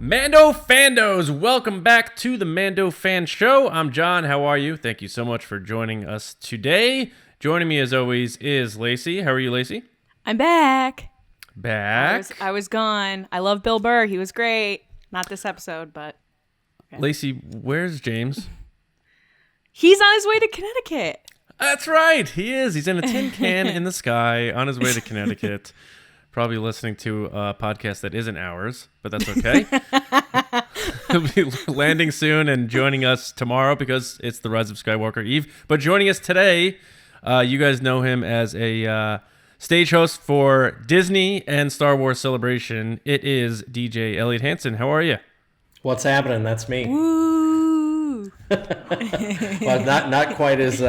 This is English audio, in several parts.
Mando Fandos, welcome back to the Mando Fan Show. I'm John. How are you? Thank you so much for joining us today. Joining me as always is Lacey. How are you, Lacey? I'm back. Back? I was gone. I love Bill Burr. He was great. Not this episode, but... Okay. Lacey, where's James? He's on his way to Connecticut. That's right. He is. He's in a tin can in the sky on his way to Connecticut. Probably listening to a podcast that isn't ours, but that's okay. He'll be landing soon and joining us tomorrow because it's the Rise of Skywalker Eve. But joining us today, you guys know him as a stage host for Disney and Star Wars Celebration. It is DJ Elliot Hansen. How are you? What's happening? That's me. Woo! Well, not quite as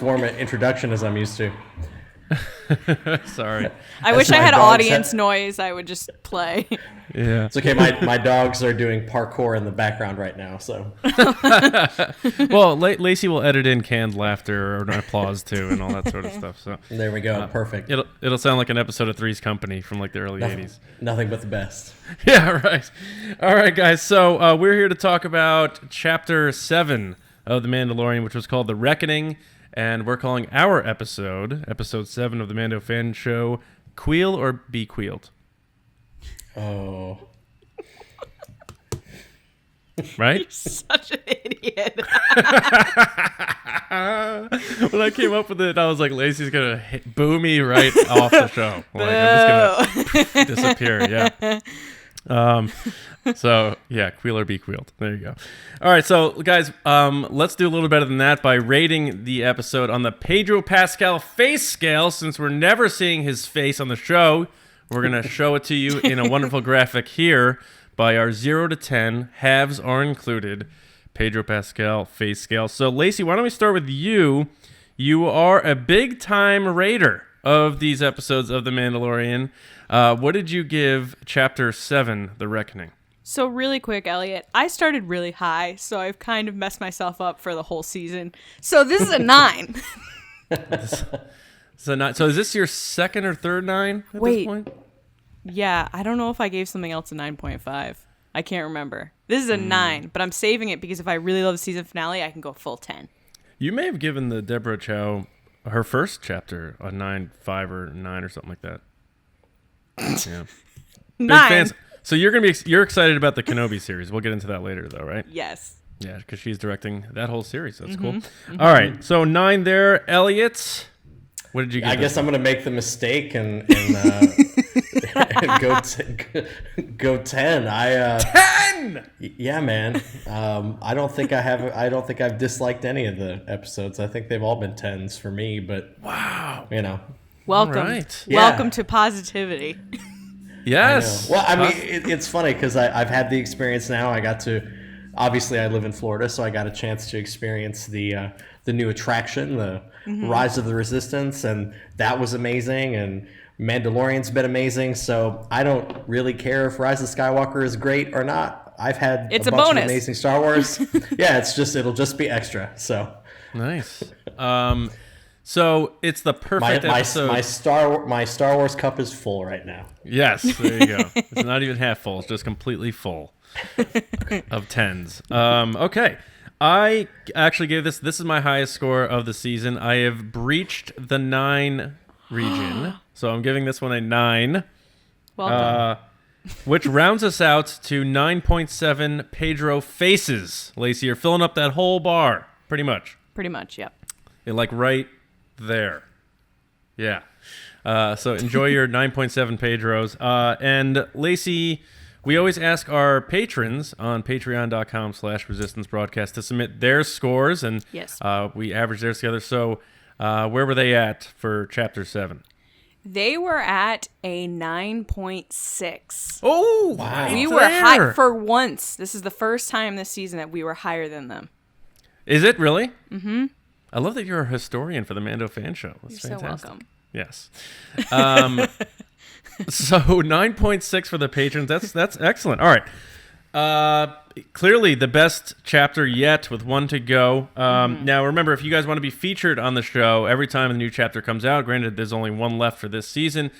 warm an introduction as I'm used to. Sorry. I wish I had audience noise I would just play. Yeah. It's okay. My dogs are doing parkour in the background right now. So. Well, Lacey will edit in canned laughter or applause too, and all that sort of stuff. So there we go. Perfect. It'll sound like an episode of Three's Company from like the early 80s. Nothing but the best. Yeah, right. All right, guys. So we're here to talk about Chapter 7 of The Mandalorian, which was called The Reckoning. And we're calling our episode 7 of the Mando Fan Show, Kuiil or Be Kuiiled. Oh. Right? You're such an idiot. When I came up with it, I was like, Lacey's going to boo me right off the show. Like, I'm just going to disappear, yeah. So, yeah, Kuiil or Be Kuiiled. There you go. All right, so, guys, let's do a little better than that by rating the episode on the Pedro Pascal face scale. Since we're never seeing his face on the show, we're going to show it to you in a wonderful graphic here by our 0 to 10. Halves are included. Pedro Pascal face scale. So, Lacey, why don't we start with you? You are a big-time rater of these episodes of The Mandalorian. What did you give Chapter 7, The Reckoning? So really quick, Elliot, I started really high, so I've kind of messed myself up for the whole season. So this is a 9. So is this your second or third 9 at this point? Yeah, I don't know if I gave something else a 9.5. I can't remember. This is a 9, but I'm saving it because if I really love the season finale, I can go full 10. You may have given the Deborah Chow her first chapter a 9.5 or 9 or something like that. Yeah. 9. Big fans. So you're excited about the Kenobi series. We'll get into that later, though, right? Yes. Yeah, because she's directing that whole series. That's cool. Mm-hmm. All right, so 9 there. Elliot, what did you get? I guess I'm going to make the mistake and go 10. 10. Yeah, man. I don't think I've disliked any of the episodes. I think they've all been 10s for me. But wow, welcome, right. Welcome to positivity. Yes. Well, I mean, it's funny because I've had the experience now. Obviously I live in Florida, so I got a chance to experience the new attraction, the Rise of the Resistance, and that was amazing. And Mandalorian's been amazing. So I don't really care if Rise of Skywalker is great or not. I've had a bunch bonus. of amazing Star Wars. Yeah, it'll just be extra. So nice. So it's the perfect episode. My Star Wars cup is full right now. Yes, there you go. It's not even half full. It's just completely full of 10s. Okay. I actually gave this is my highest score of the season. I have breached the 9 region. So I'm giving this one a 9. Well done. Which rounds us out to 9.7 Pedro faces. Lacey, you're filling up that whole bar, pretty much. Pretty much, yep. You're like right there. Yeah. So enjoy your 9.7 Pedros. And Lacey, we always ask our patrons on patreon.com/resistance broadcast to submit their scores, and yes. We average theirs together. So where were they at for Chapter 7? They were at a 9.6. Oh, wow. We were high for once. This is the first time this season that we were higher than them. Is it really? Mm-hmm. I love that you're a historian for the Mando Fan Show. That's You're fantastic. so welcome. Yes. So 9.6 for the patrons. That's excellent. All right. Clearly the best chapter yet with one to go. Now, remember, if you guys want to be featured on the show every time a new chapter comes out, granted, there's only one left for this season,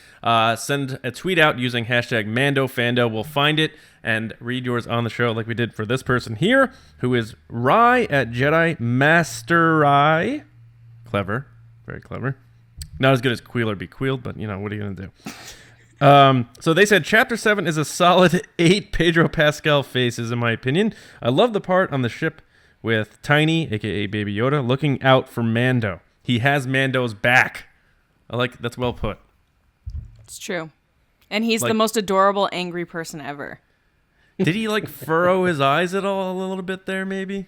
send a tweet out using hashtag MandoFando. We'll find it and read yours on the show like we did for this person here, who is Rye at Jedi Master Rye. Clever. Very clever. Not as good as Kuiil or be Kuiiled, but, what are you going to do? So they said Chapter 7 is a solid 8 Pedro Pascal faces, in my opinion. I love the part on the ship with Tiny, a.k.a. Baby Yoda, looking out for Mando. He has Mando's back. That's well put. It's true. And he's the most adorable, angry person ever. Did he, furrow his eyes at all a little bit there, maybe?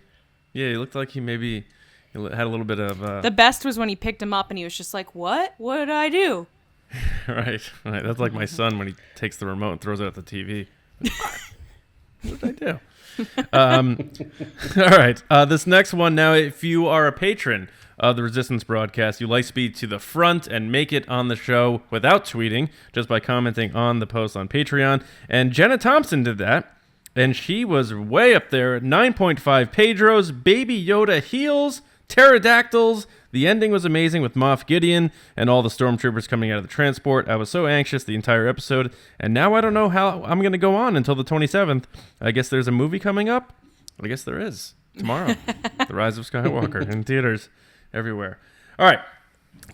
Yeah, he looked like he maybe had a little bit of... The best was when he picked him up and he was just like, what? What did I do? Right. That's like my son when he takes the remote and throws it at the TV. What did I do? All right. This next one now, if you are a patron of the Resistance broadcast, you light speed to the front and make it on the show without tweeting, just by commenting on the post on Patreon. And Jenna Thompson did that, and she was way up there. 9.5 Pedros, Baby Yoda heels, pterodactyls. The ending was amazing with Moff Gideon and all the stormtroopers coming out of the transport. I was so anxious the entire episode, and now I don't know how I'm going to go on until the 27th. I guess there's a movie coming up. I guess there is. Tomorrow. The Rise of Skywalker in theaters everywhere. All right.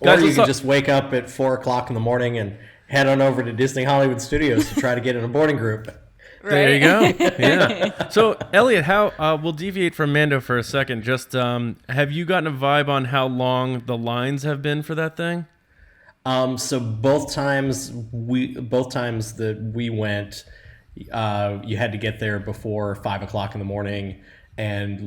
Guys, or you can just wake up at 4 o'clock in the morning and head on over to Disney Hollywood Studios to try to get in a boarding group. Right? There you go. Yeah. So, Elliot, we'll deviate from Mando for a second. Just have you gotten a vibe on how long the lines have been for that thing? So both times that we went, you had to get there before 5 o'clock in the morning. And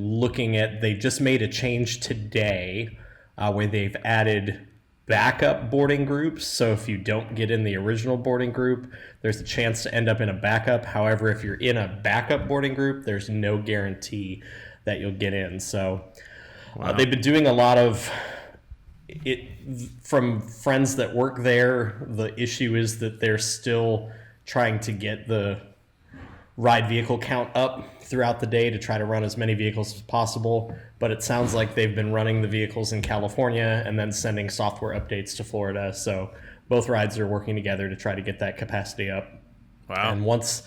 they just made a change today where they've added backup boarding groups. So if you don't get in the original boarding group, there's a chance to end up in a backup. However, if you're in a backup boarding group, there's no guarantee that you'll get in. So they've been doing a lot of it from friends that work there. The issue is that they're still trying to get the ride vehicle count up throughout the day to try to run as many vehicles as possible. But it sounds like they've been running the vehicles in California and then sending software updates to Florida. So both rides are working together to try to get that capacity up. Wow. And once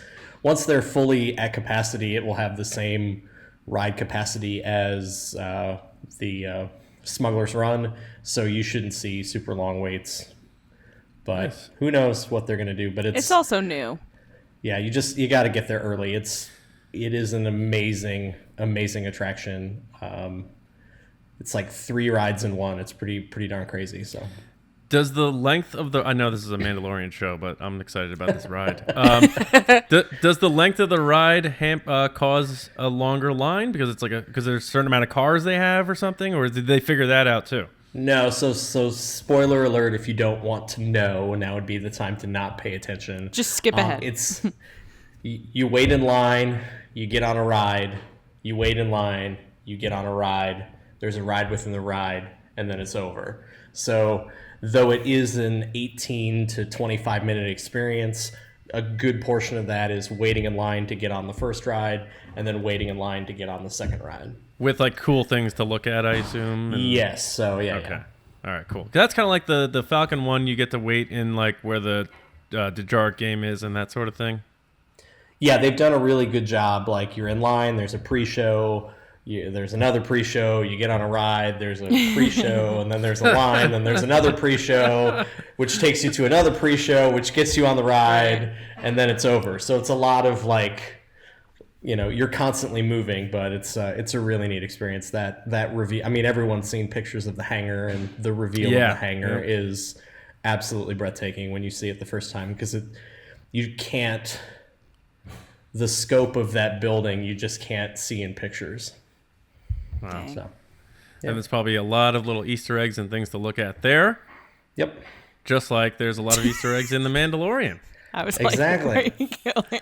they're fully at capacity, it will have the same ride capacity as the Smuggler's Run. So you shouldn't see super long waits. But Who knows what they're going to do. But it's also new. Yeah, you got to get there early. It is an amazing attraction. It's like 3 rides in one. It's pretty darn crazy. So, does the length of I know this is a Mandalorian show, but I'm excited about this ride. Does the length of the ride cause a longer line because because there's a certain amount of cars they have or something, or did they figure that out too? No, so spoiler alert, if you don't want to know, now would be the time to not pay attention. Just skip ahead. It's you wait in line, you get on a ride, you wait in line, you get on a ride, there's a ride within the ride, and then it's over. So though it is an 18 to 25 minute experience, a good portion of that is waiting in line to get on the first ride and then waiting in line to get on the second ride. With cool things to look at, I assume? Yes. So, yeah. Okay. Yeah. All right, cool. That's kind of like the Falcon one. You get to wait in where the Dejarik game is and that sort of thing. Yeah, they've done a really good job. You're in line, there's a pre-show, there's another pre-show, you get on a ride, there's a pre-show, and then there's a line, then there's another pre-show, which takes you to another pre-show, which gets you on the ride, and then it's over. So it's a lot of you're constantly moving, but it's a really neat experience. That reveal. I mean, everyone's seen pictures of the hangar, and the reveal of the hangar is absolutely breathtaking when you see it the first time, because you can't. The scope of that building, you just can't see in pictures. Wow. So, and there's probably a lot of little Easter eggs and things to look at there. Yep. Just like there's a lot of Easter eggs in The Mandalorian. I was exactly. Like, where are you going?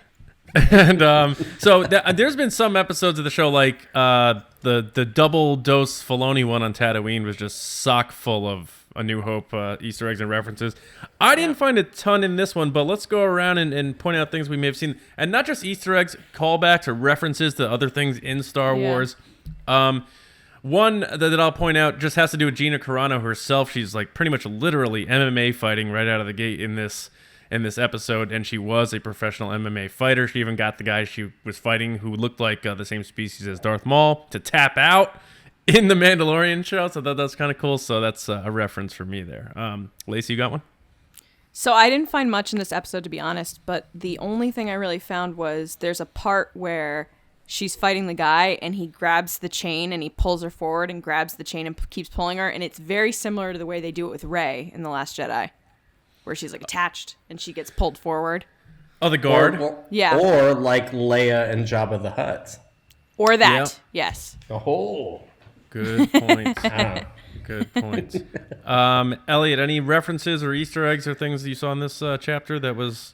And so there's been some episodes of the show, like the double dose Filoni one on Tatooine was just sock full of A New Hope Easter eggs and references. I didn't find a ton in this one, but let's go around and point out things we may have seen, and not just Easter eggs, callbacks or references to other things in Star Wars. One that I'll point out just has to do with Gina Carano herself. She's like pretty much literally MMA fighting right out of the gate in this episode, and she was a professional MMA fighter. She even got the guy she was fighting who looked like the same species as Darth Maul to tap out in the Mandalorian show, so that's kind of cool. So that's a reference for me there. Lacey, you got one? So I didn't find much in this episode, to be honest, but the only thing I really found was there's a part where she's fighting the guy and he grabs the chain and he pulls her forward and grabs the chain and keeps pulling her, and it's very similar to the way they do it with Rey in The Last Jedi, where she's like attached and she gets pulled forward. Oh, the guard? Or like Leia and Jabba the Hutt. Or that, yes. Oh. Good point. Good point. Elliot, any references or Easter eggs or things that you saw in this chapter that was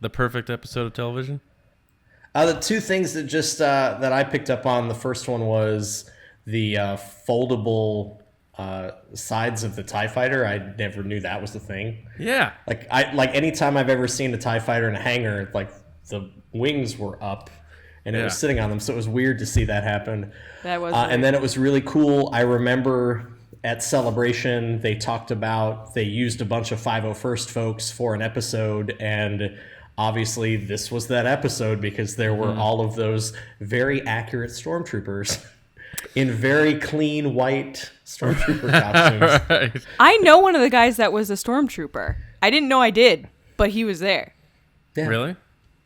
the perfect episode of television? The two things that just that I picked up on, the first one was the foldable sides of the TIE fighter. I never knew that was the thing. Yeah. Like anytime I've ever seen a TIE fighter in a hangar, like the wings were up and it was sitting on them, so it was weird to see that happen. That was and then it was really cool. I remember at Celebration they talked about they used a bunch of 501st folks for an episode, and obviously this was that episode because there were all of those very accurate stormtroopers in very clean white stormtrooper costumes. Right. I know one of the guys that was a stormtrooper. I didn't know I did, but he was there. Yeah. Really?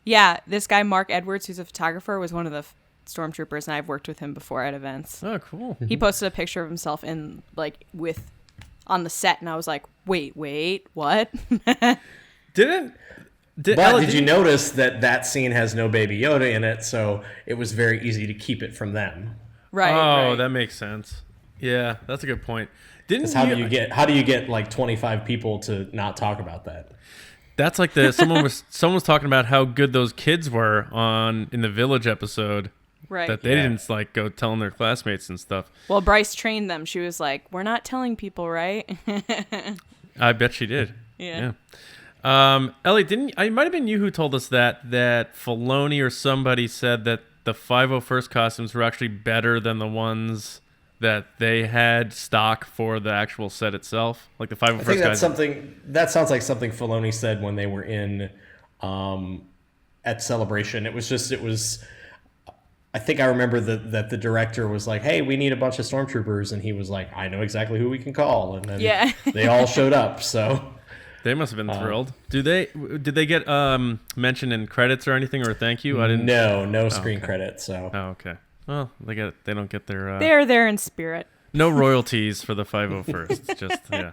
Yeah, this guy, Mark Edwards, who's a photographer, was one of the stormtroopers, and I've worked with him before at events. Oh, cool. He posted a picture of himself on the set, and I was like, wait, what? Did you notice that scene has no Baby Yoda in it, so it was very easy to keep it from them. Right. Oh, that makes sense. Yeah, that's a good point. How do you get like 25 people to not talk about that? That's like someone was talking about how good those kids were in the Village episode. Right. That they didn't like go telling their classmates and stuff. Well, Bryce trained them. She was like, "We're not telling people, right?" I bet she did. Yeah. Ellie, it might have been you who told us that Filoni or somebody said that the 501st costumes were actually better than the ones that they had stock for the actual set itself, like the 501st. I think that's that sounds like something Filoni said when they were in at Celebration. I think I remember that the director was like, "Hey, we need a bunch of stormtroopers," and he was like, "I know exactly who we can call," and then they all showed up. So they must have been thrilled. Did they get mentioned in credits or anything, or a thank you? I didn't. No screen credits. So. Oh, okay. Well, they don't get their. They're there in spirit. No royalties for the 501st.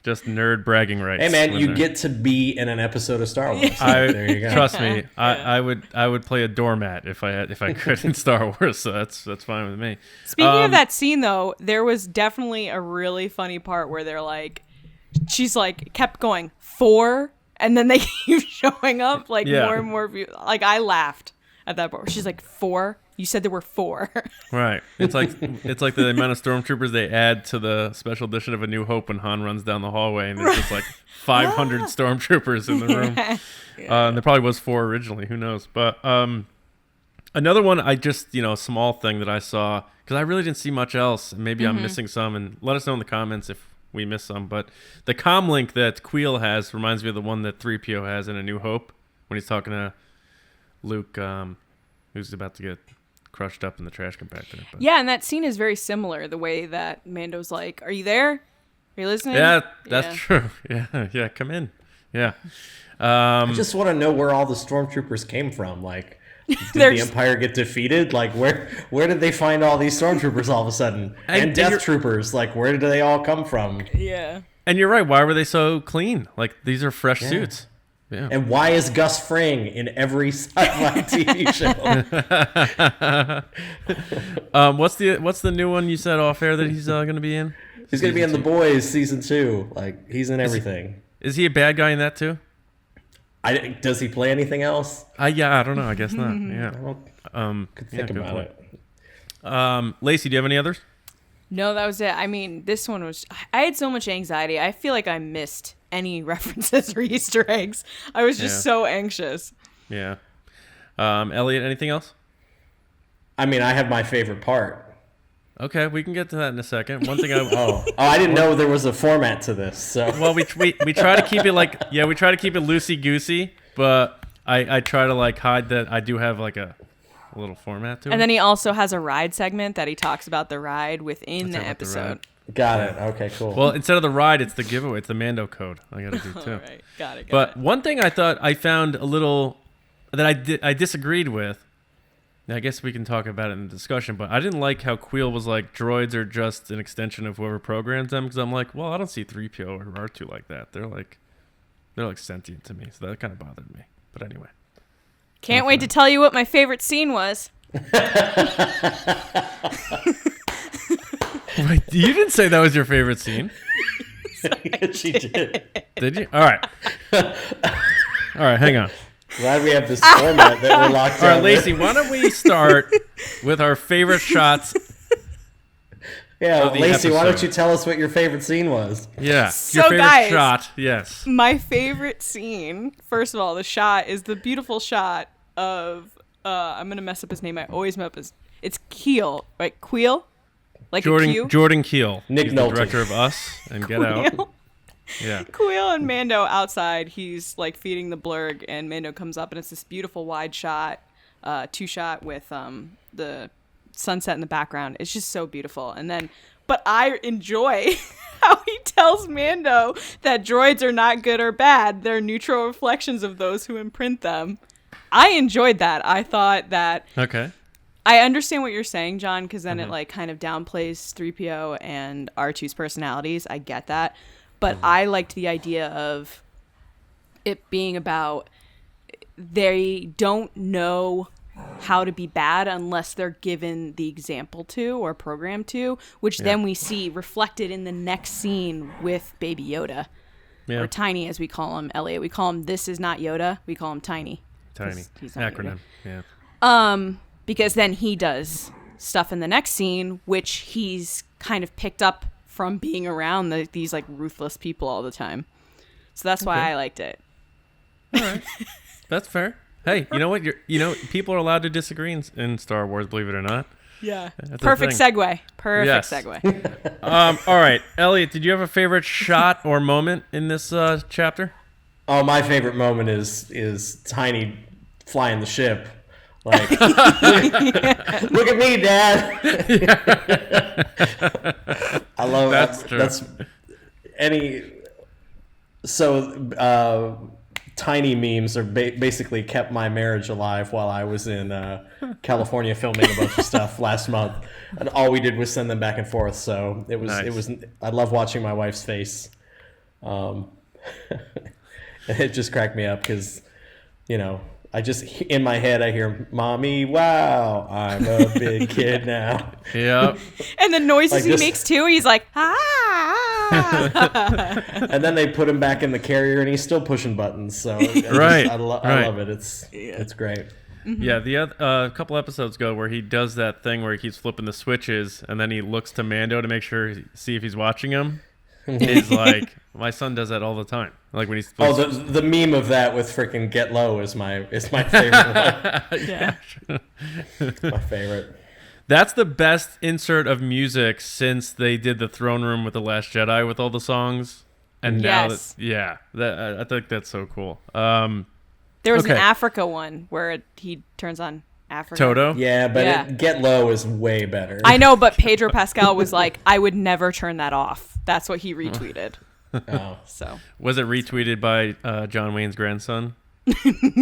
Just nerd bragging rights. Hey man, you get to be in an episode of Star Wars. There you go. Trust me, I would play a doormat if I could in Star Wars. So that's fine with me. Speaking of that scene though, there was definitely a really funny part where they're like, she's like kept going 4, and then they keep showing up like more and more views. Like I laughed at that part. She's like 4. You said there were 4. Right. It's like the amount of stormtroopers they add to the special edition of A New Hope when Han runs down the hallway, and there's just like 500 stormtroopers in the room. And there probably was 4 originally. Who knows? But another one, a small thing that I saw, because I really didn't see much else. Maybe I'm missing some, and let us know in the comments if we missed some. But the comm link that Kuiil has reminds me of the one that 3PO has in A New Hope when he's talking to Luke, who's about to get crushed up in the trash compactor. But. Yeah, and that scene is very similar. The way that Mando's like, "Are you there? Are you listening?" Yeah, that's true. Yeah, come in. Yeah. I just want to know where all the stormtroopers came from. Like, did the Empire get defeated? Like, where did they find all these stormtroopers all of a sudden? And Death Troopers. Like, where did they all come from? Yeah. And you're right. Why were they so clean? Like, these are fresh suits. Yeah. And why is Gus Fring in every sci-fi TV show? What's the new one you said off air that he's going to be in? He's going to be in The Boys season 2. Like, he's in everything. Is he a bad guy in that too? Does he play anything else? Yeah, I don't know. I guess not. Yeah. Could think good about point. it. Lacey, do you have any others? No, that was it. I mean, this one was... I had so much anxiety. I feel like I missed any references or Easter eggs. I was just so anxious. Yeah. Elliot, anything else? I mean, I have my favorite part. Okay, we can get to that in a second. One thing I didn't know there was a format to this. So well, we try to keep it we try to keep it loosey goosey, but I try to hide that I do have a little format to it. And then he also has a ride segment that he talks about the ride within the episode. Got it. Okay, cool. Well, instead of the ride, it's the giveaway. It's the Mando code. I got to do too. All right, got it. But one thing I thought I found a little that I disagreed with. I guess we can talk about it in the discussion, but I didn't like how Kuiil was like, droids are just an extension of whoever programs them, because I'm like, well, I don't see 3PO or R2 like that. They're like sentient to me, so that kind of bothered me. But anyway. Can't wait to tell you what my favorite scene was. Wait, you didn't say that was your favorite scene. Yes, she did. Did you? All right. All right, hang on. Glad we have this format that we're locked All right, down Lacey, with. why don't we start with our favorite shots? Yeah, of the Lacey, why don't episode. you tell us what your favorite scene was? Yeah, So, your favorite guys- shot. Yes. My favorite scene, first of all, the shot is the beautiful shot of, I'm going to mess up his name. I always mess up his, it's Kuiil, right? Kuiil? Like a Q? Jordan Kuiil. Nick He's the Nolte. director of Us and Get Out. Kuiil. Yeah. Kuiil and Mando outside. He's like feeding the blurg, and Mando comes up, and it's this beautiful wide shot, two shot with the sunset in the background. It's just so beautiful. And then, but I enjoy how he tells Mando that droids are not good or bad. They're neutral reflections of those who imprint them. I enjoyed that. I thought that. Okay. I understand what you're saying, John, because then it like kind of downplays 3PO and R2's personalities. I get that. But I liked the idea of it being about they don't know how to be bad unless they're given the example to or programmed to, which then we see reflected in the next scene with Baby Yoda. Yeah. Or Tiny, as we call him, Elliot. We call him, this is not Yoda. We call him Tiny. Tiny. He's not Acronym. Yoda. Yeah. Because then he does stuff in the next scene, which he's kind of picked up from being around these like ruthless people all the time. So that's why I liked it. All right. That's fair. Hey, you know what? People are allowed to disagree in Star Wars, believe it or not. Yeah. That's a Perfect thing. segue. Perfect Yes. segue. All right. Elliot, did you have a favorite shot or moment in this chapter? Oh, my favorite moment is Tiny flying the ship. Like, look at me, Dad. I love That's true. Tiny memes are basically kept my marriage alive while I was in California filming a bunch of stuff last month, and all we did was send them back and forth. So it was Nice. I love watching my wife's face. It just cracked me up because, in my head I hear, "Mommy, wow, I'm a big kid now." Yeah. And the noises Like he this- makes too, he's like, ah. And then they put him back in the carrier, and he's still pushing buttons. So Right, I right. love it. It's great. Yeah, the a couple episodes ago where he does that thing where he keeps flipping the switches and then he looks to Mando to make sure see if he's watching him. Is like my son does that all the time. Like when he's Oh, the meme of that with freaking "Get Low" is my favorite one. Yeah. My favorite. That's the best insert of music since they did the throne room with The Last Jedi with all the songs. And now Yes. I think that's so cool. There was an Okay. Africa one where he turns on Africa. Toto. Yeah, but Yeah. "Get Low" is way better. I know, but Pedro Pascal was like, I would never turn that off. That's what he retweeted. Oh, So Was it retweeted by John Wayne's grandson?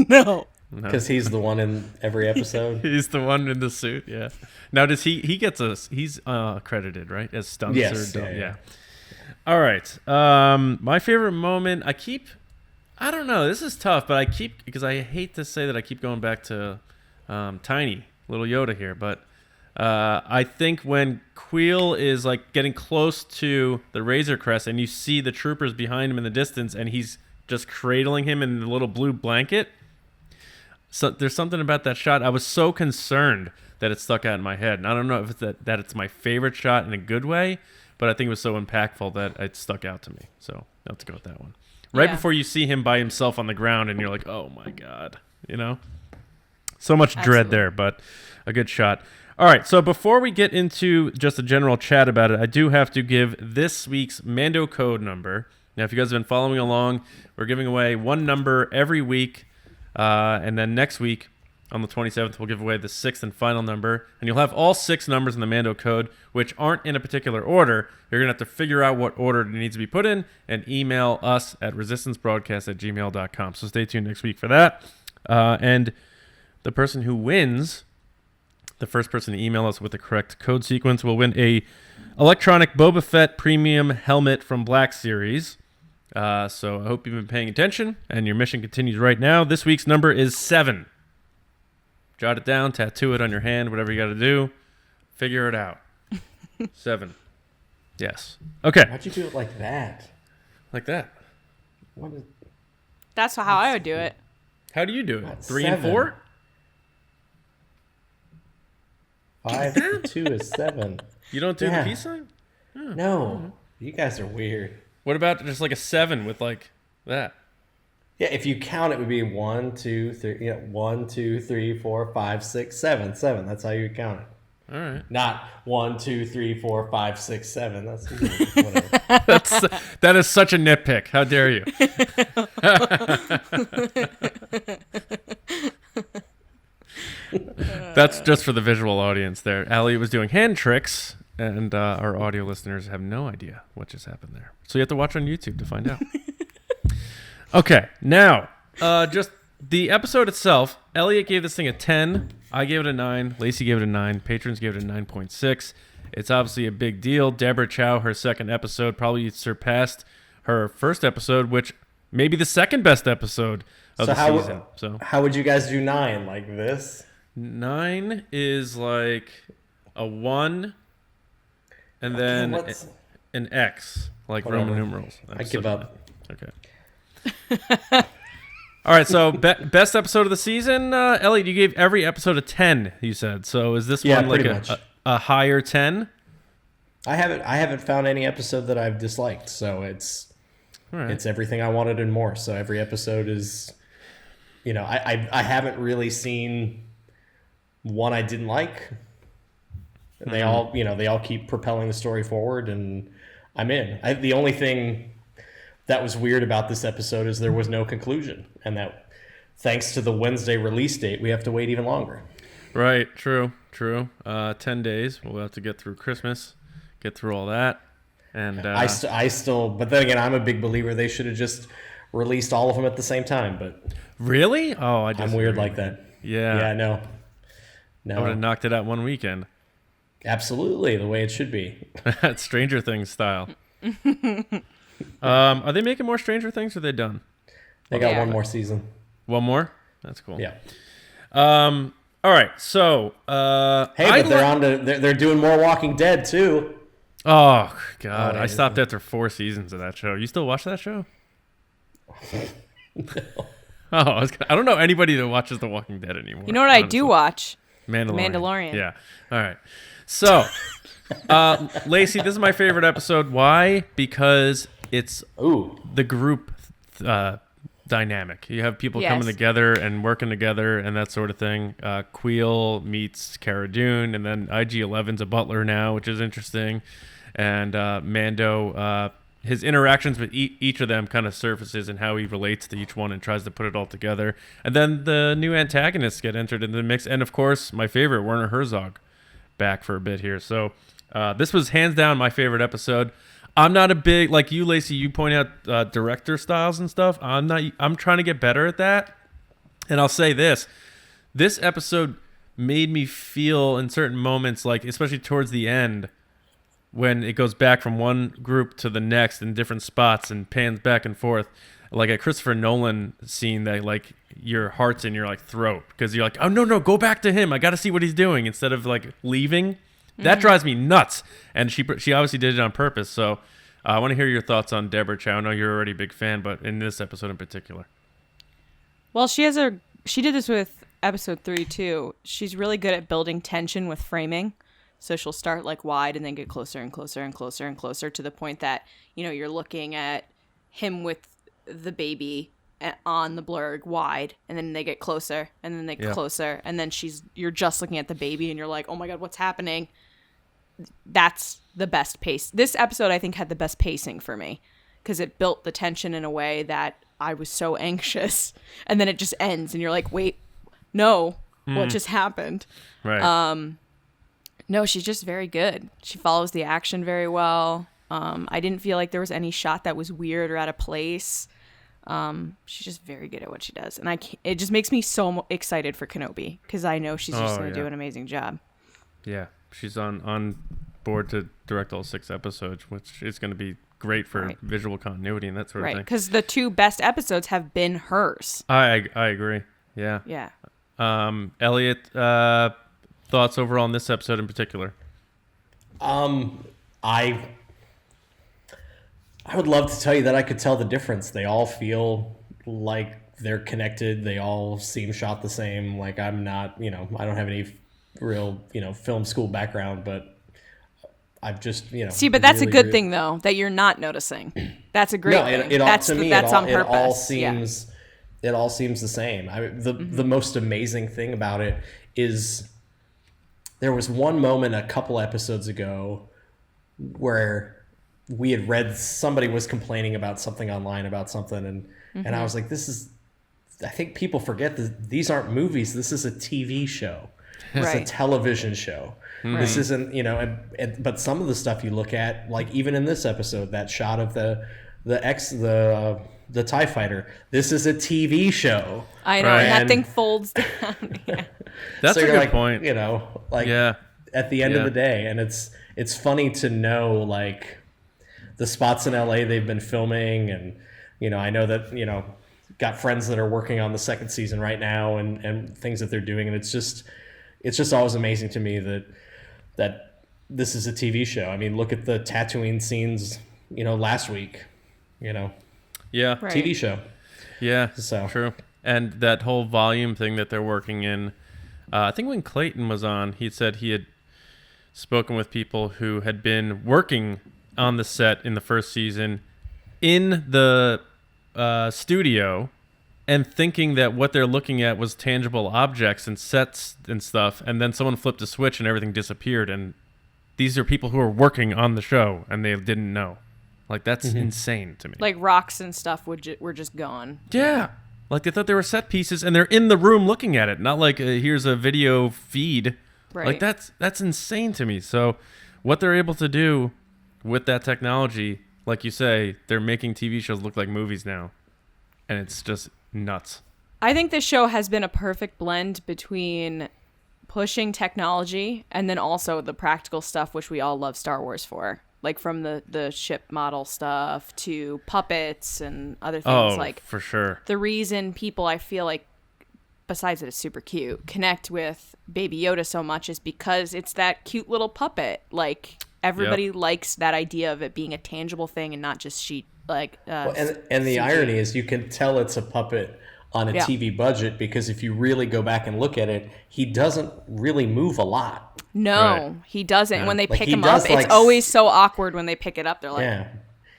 no. because he's the one in every episode. He's the one in the suit. Yeah. Now does he gets he's credited, right? As stunts Yes, or yeah. All right. My favorite moment, I don't know. This is tough, but because I hate to say that I keep going back to Tiny, little Yoda here, but I think when Kuiil is like getting close to the Razor Crest and you see the troopers behind him in the distance and he's just cradling him in the little blue blanket. So there's something about that shot. I was so concerned that it stuck out in my head. And I don't know if it's that it's my favorite shot in a good way, but I think it was so impactful that it stuck out to me. So I'll have to go with that one. Right before you see him by himself on the ground and you're like, oh my God, you know? So much dread there, but a good shot. All right, so before we get into just a general chat about it, I do have to give this week's Mando code number. Now, if you guys have been following along, we're giving away one number every week. And then next week, on the 27th, we'll give away the 6th and final number. And you'll have all 6 numbers in the Mando code, which aren't in a particular order. You're going to have to figure out what order it needs to be put in and email us at resistancebroadcast@gmail.com. So stay tuned next week for that. And the person who wins, the first person to email us with the correct code sequence, will win a electronic Boba Fett premium helmet from Black Series. So I hope you've been paying attention, and your mission continues right now. This week's number is 7. Jot it down, tattoo it on your hand, whatever you got to do. Figure it out. 7. Yes. Okay. Why'd you do it like that? Like that. That's how I would do it. How do you do it? 3 7. and 4? 5 and 2 is 7. You don't do the peace sign? No. You guys are weird. What about just like a 7 with like that? Yeah, if you count, it would be 1, 2, 3. Yeah, 1, 2, 3, 4, 5, 6, 7. 7. That's how you count it. All right. Not 1, 2, 3, 4, 5, 6, 7. That's whatever. That is such a nitpick. How dare you? That's just for the visual audience there. Allie was doing hand tricks, and our audio listeners have no idea what just happened there. So you have to watch on YouTube to find out. Okay, now, just the episode itself. Elliot gave this thing a 10. I gave it a 9. Lacey gave it a 9. Patrons gave it a 9.6. It's obviously a big deal. Deborah Chow, her second episode, probably surpassed her first episode, which may be the second best episode of the season. So how would you guys do 9? Like this? 9 is like a 1, and then an X, like Roman numerals. I give up. Okay. All right, so best episode of the season, Elliot, you gave every episode a 10, you said. So is this one like a higher 10? I haven't found any episode that I've disliked, so it's everything I wanted and more. So every episode is, I haven't really seen one I didn't like. They all keep propelling the story forward, and I'm in. The only thing that was weird about this episode is there was no conclusion, and that thanks to the Wednesday release date, we have to wait even longer. Right. True. 10 days. We'll have to get through Christmas, get through all that. And I still, but then again, I'm a big believer they should have just released all of them at the same time. But really? Oh, I'm weird like that. Yeah. No. I would have knocked it out one weekend. Absolutely, the way it should be. Stranger Things style. Are they making more Stranger Things, or are they done? They got one more season. One more? That's cool. Yeah. All right. So, hey, but they're doing more Walking Dead too. Oh God, I stopped after 4 seasons of that show. You still watch that show? No. Oh, I don't know anybody that watches The Walking Dead anymore. You know what honestly. I do watch? Mandalorian. Yeah. All right. So, Lacey, this is my favorite episode. Why? Because it's the group dynamic. You have people coming together and working together and that sort of thing. Kuiil meets Cara Dune, and then IG-11's a butler now, which is interesting. And Mando, his interactions with each of them kind of surfaces and how he relates to each one and tries to put it all together. And then the new antagonists get entered into the mix. And, of course, my favorite, Werner Herzog, back for a bit here. So this was hands down my favorite episode. I'm not a big, like you, Lacey, you point out director styles and stuff. I'm trying to get better at that. And I'll say this episode made me feel in certain moments, like especially towards the end, when it goes back from one group to the next in different spots and pans back and forth, like a Christopher Nolan scene that like your heart's in your like throat because you're like, oh no, go back to him. I got to see what he's doing instead of like leaving. That drives me nuts. And she obviously did it on purpose. So I want to hear your thoughts on Deborah Chow. I know you're already a big fan, but in this episode in particular. Well, she did this with episode 3 too. She's really good at building tension with framing. So she'll start like wide and then get closer and closer and closer and closer to the point that, you're looking at him with the baby on the blurg wide, and then they get closer and then they get closer, and then you're just looking at the baby and you're like, oh my God, what's happening? That's the best pace. This episode, I think, had the best pacing for me because it built the tension in a way that I was so anxious, and then it just ends and you're like, wait, no, what just happened? Right. No, she's just very good. She follows the action very well. I didn't feel like there was any shot that was weird or out of place. She's just very good at what she does. And it just makes me so excited for Kenobi because I know she's just going to do an amazing job. Yeah, she's on board to direct all 6 episodes, which is going to be great for visual continuity and that sort of thing. Right, because the 2 best episodes have been hers. I agree. Yeah. Yeah. Elliot, thoughts overall on this episode in particular? I would love to tell you that I could tell the difference. They all feel like they're connected. They all seem shot the same. Like I'm not, I don't have any real, film school background, but I've just, See, but that's really a good thing though, that you're not noticing. That's a great thing. That's on purpose. It all seems the same. The most amazing thing about it is there was one moment a couple episodes ago where we had read somebody was complaining about something online about something, and I was like, I think people forget that these aren't movies. This is a TV show. It's a television show. This isn't, but some of the stuff you look at, like even in this episode, that shot of the TIE fighter, this is a TV show. I know, and that thing folds down. Yeah. That's so a good like, point. At the end of the day, and it's funny to know like the spots in LA they've been filming, and I know that got friends that are working on the 2nd season right now, and things that they're doing, and it's just always amazing to me that this is a TV show. I mean, look at the Tatooine scenes, last week, Yeah. Right. TV show. Yeah, so true. And that whole volume thing that they're working in, I think when Clayton was on, he said he had spoken with people who had been working on the set in the 1st season in the studio and thinking that what they're looking at was tangible objects and sets and stuff, and then someone flipped a switch and everything disappeared, and these are people who are working on the show and they didn't know. Like, that's insane to me. Like rocks and stuff were just gone. Yeah. Like they thought they were set pieces and they're in the room looking at it, not like here's a video feed. Right. Like that's insane to me. So what they're able to do with that technology, like you say, they're making TV shows look like movies now. And it's just nuts. I think this show has been a perfect blend between pushing technology and then also the practical stuff, which we all love Star Wars for. Like from the ship model stuff to puppets and other things. Like for sure. The reason people, I feel like, besides that it's super cute, connect with Baby Yoda so much is because it's that cute little puppet. Like everybody likes that idea of it being a tangible thing and not just sheet like. And the irony is you can tell it's a puppet on a TV budget because if you really go back and look at it, he doesn't really move a lot. No, he doesn't. Yeah. When they pick him up, it's always so awkward when they pick it up. They're like,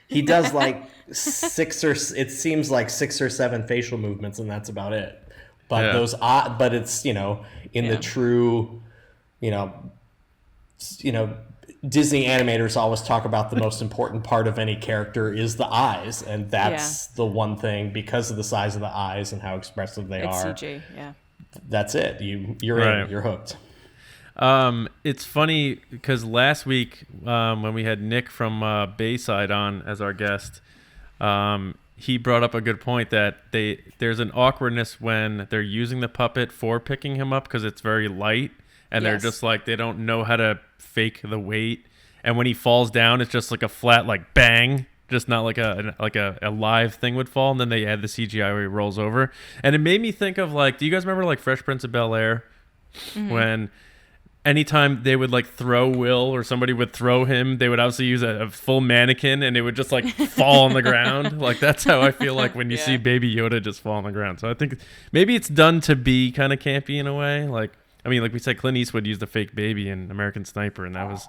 he does like 6 or 7 facial movements, and that's about it. But but it's in the true, Disney animators always talk about the most important part of any character is the eyes, and that's the one thing because of the size of the eyes and how expressive they are. It's CG, yeah. That's it. You're in. You're hooked. It's funny because last week when we had Nick from Bayside on as our guest, he brought up a good point that there's an awkwardness when they're using the puppet for picking him up because it's very light, and they're just like they don't know how to fake the weight, and when he falls down, it's just like a flat like bang. Just not like a live thing would fall, and then they add the CGI where he rolls over, and it made me think of like, do you guys remember like Fresh Prince of Bel-Air when anytime they would like throw Will or somebody would throw him, they would obviously use a full mannequin and it would just like fall on the ground. Like that's how I feel like when you see Baby Yoda just fall on the ground. So I think maybe it's done to be kind of campy in a way. Like, I mean, like we said, Clint Eastwood used a fake baby in American Sniper, and that was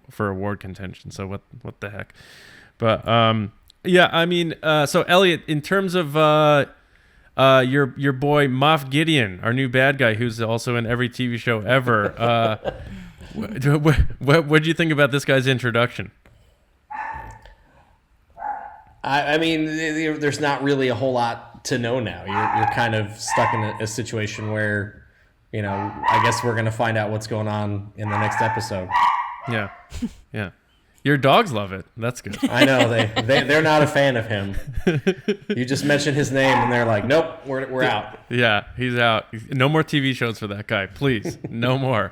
for award contention. So what the heck? But yeah, I mean, so Elliot, in terms of your boy Moff Gideon, our new bad guy, who's also in every TV show ever. What do you think about this guy's introduction? I mean, there's not really a whole lot to know now. You're kind of stuck in a situation where, you know, I guess we're gonna find out what's going on in the next episode. Yeah, yeah. Your dogs love it. That's good. I know they're not a fan of him. You just mentioned his name and they're like, nope, we're out. Yeah, he's out. No more TV shows for that guy, please. No more.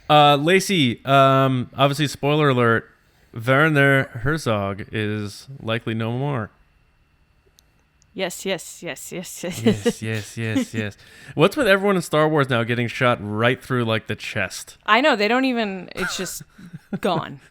Lacey, obviously, spoiler alert, Werner Herzog is likely no more. Yes. Yes. What's with everyone in Star Wars now getting shot right through like the chest? I know, they don't even, it's just gone.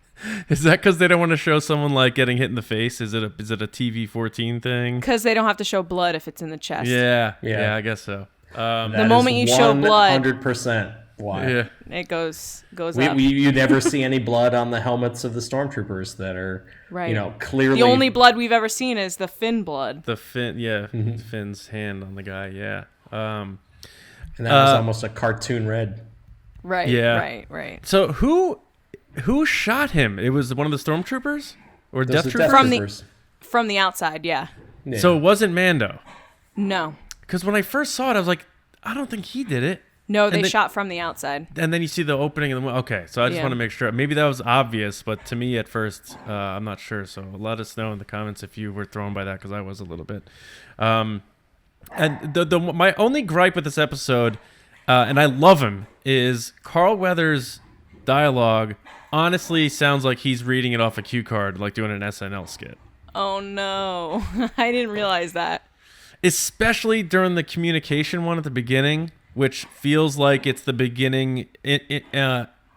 Is that because they don't want to show someone like getting hit in the face? Is it a TV-14 thing? Because they don't have to show blood if it's in the chest. Yeah, I guess so. The moment you show blood, 100% why. Yeah. It goes up. You never see any blood on the helmets of the stormtroopers that are, right. You know, clearly. The only blood we've ever seen is the Finn blood. The Finn, yeah, Finn's hand on the guy, yeah. And that was almost a cartoon red. Right. Yeah. Right. So who shot him? It was one of the stormtroopers or Those Death are Troopers? From the outside, yeah. So it wasn't Mando. No. Because when I first saw it, I was like, I don't think he did it. No, they shot from the outside. And then you see the opening of the movie. Okay, so I just want to make sure. Maybe that was obvious, but to me at first, I'm not sure. So let us know in the comments if you were thrown by that, because I was a little bit. And my only gripe with this episode, and I love him, is Carl Weathers' dialogue honestly sounds like he's reading it off a cue card, like doing an SNL skit. Oh, no. I didn't realize that. Especially during the communication one at the beginning, which feels like it's the beginning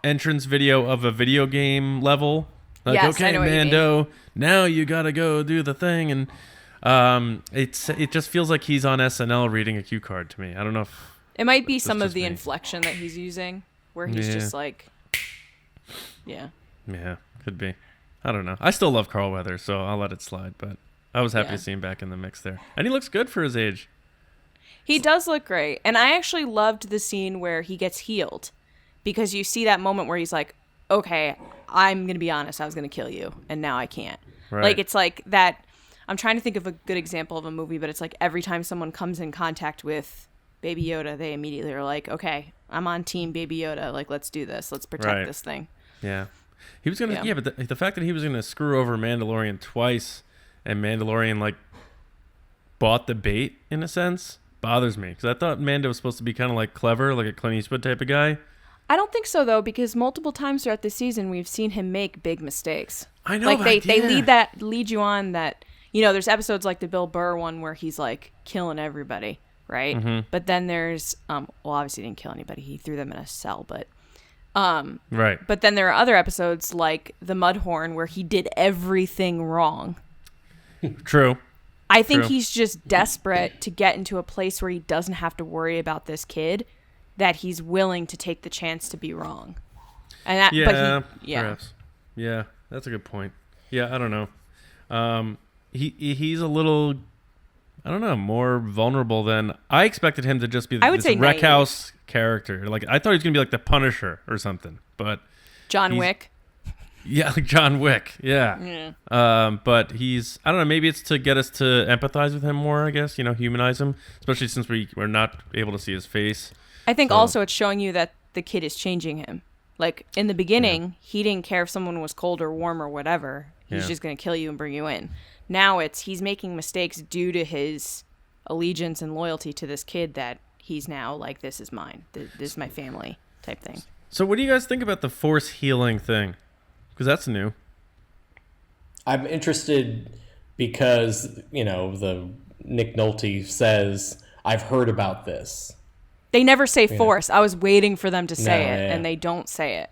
entrance video of a video game level. Like, yes, okay, I know Mando, now you gotta go do the thing, and it just feels like he's on SNL reading a cue card to me. I don't know if it might be some of the inflection that he's using, where he's just like, yeah, could be. I don't know. I still love Carl Weathers, so I'll let it slide. But I was happy to see him back in the mix there, and he looks good for his age. He does look great. And I actually loved the scene where he gets healed, because you see that moment where he's like, okay, I'm going to be honest, I was going to kill you, and now I can't. Right. Like, it's like that. I'm trying to think of a good example of a movie, but it's like every time someone comes in contact with Baby Yoda, they immediately are like, okay, I'm on team Baby Yoda. Like, let's do this. Let's protect this thing. Yeah. He was going to, but the fact that he was going to screw over Mandalorian twice, and Mandalorian, like, bought the bait, in a sense, bothers me, because I thought Mando was supposed to be kind of like clever, like a Clint Eastwood type of guy. I don't think so, though, because multiple times throughout the season we've seen him make big mistakes. I know, like they lead you on that, you know, there's episodes like the Bill Burr one where he's like killing everybody, right? Mm-hmm. But then there's well, obviously he didn't kill anybody, he threw them in a cell, but right. But then there are other episodes like the Mudhorn where he did everything wrong. True. I think he's just desperate to get into a place where he doesn't have to worry about this kid, that he's willing to take the chance to be wrong. And that, perhaps. Yeah, that's a good point. Yeah, I don't know. He's a little, I don't know, more vulnerable than I expected him to just be. I would say wreck house character. Like I thought he was gonna be like the Punisher or something, but John Wick. Yeah, like John Wick. Yeah. But he's, I don't know, maybe it's to get us to empathize with him more, I guess, you know, humanize him, especially since we're not able to see his face. I think also it's showing you that the kid is changing him. Like in the beginning, he didn't care if someone was cold or warm or whatever. He's just going to kill you and bring you in. Now he's making mistakes due to his allegiance and loyalty to this kid, that he's now like, this is mine. This is my family type thing. So what do you guys think about the force healing thing? Because that's new. I'm interested because, you know, the Nick Nolte says, I've heard about this. They never say Force. I was waiting for them to say it, and they don't say it.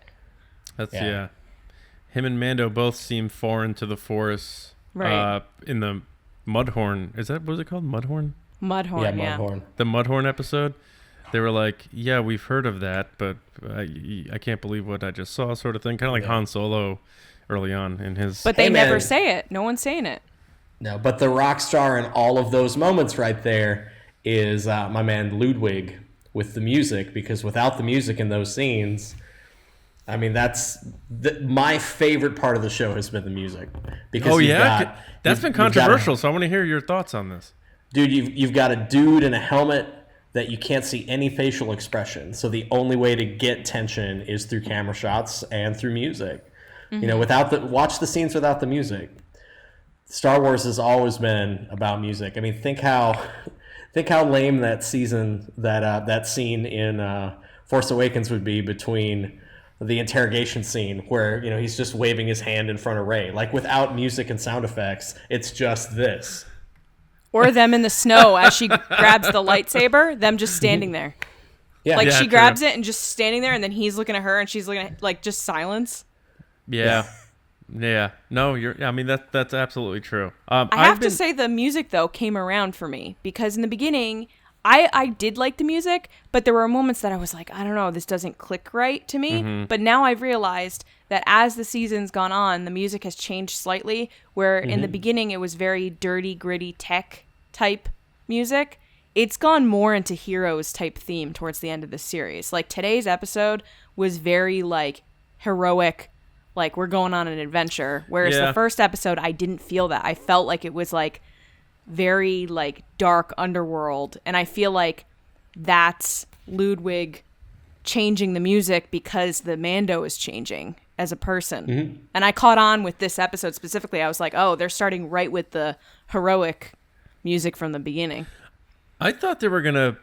That's Him and Mando both seem foreign to the Force. Right. In the Mudhorn, what was it called? Mudhorn? Mudhorn, yeah. Mudhorn. The Mudhorn episode. They were like, yeah, we've heard of that, but I can't believe what I just saw, sort of thing. Kind of like Han Solo early on in his... But they never say it. No one's saying it. No, but the rock star in all of those moments right there is my man Ludwig with the music, because without the music in those scenes, I mean, my favorite part of the show has been the music. Because that's been controversial, so I want to hear your thoughts on this. Dude, you've got a dude in a helmet that you can't see any facial expression. So the only way to get tension is through camera shots and through music. Mm-hmm. You know, watch the scenes without the music. Star Wars has always been about music. I mean, think how lame that scene in Force Awakens would be between the interrogation scene where, you know, he's just waving his hand in front of Rey. Like, without music and sound effects, it's just this. Or them in the snow as she grabs the lightsaber, them just standing there. Yeah. Like, she grabs it and just standing there, and then he's looking at her, and she's looking at, like, just silence. Yeah. Yeah. No, that's absolutely true. I have to say the music, though, came around for me, because in the beginning, I did like the music, but there were moments that I was like, I don't know, this doesn't click right to me. Mm-hmm. But now I've realized that as the season's gone on, the music has changed slightly, where in the beginning it was very dirty, gritty tech type music. It's gone more into Heroes type theme towards the end of the series. Like, today's episode was very, like, heroic, like, we're going on an adventure. Whereas the first episode, I didn't feel that. I felt like it was, like, very, like, dark underworld. And I feel like that's Ludwig changing the music because the Mando is changing as a person. Mm-hmm. And I caught on with this episode specifically. I was like, oh, they're starting right with the heroic music from the beginning. I thought they were going to...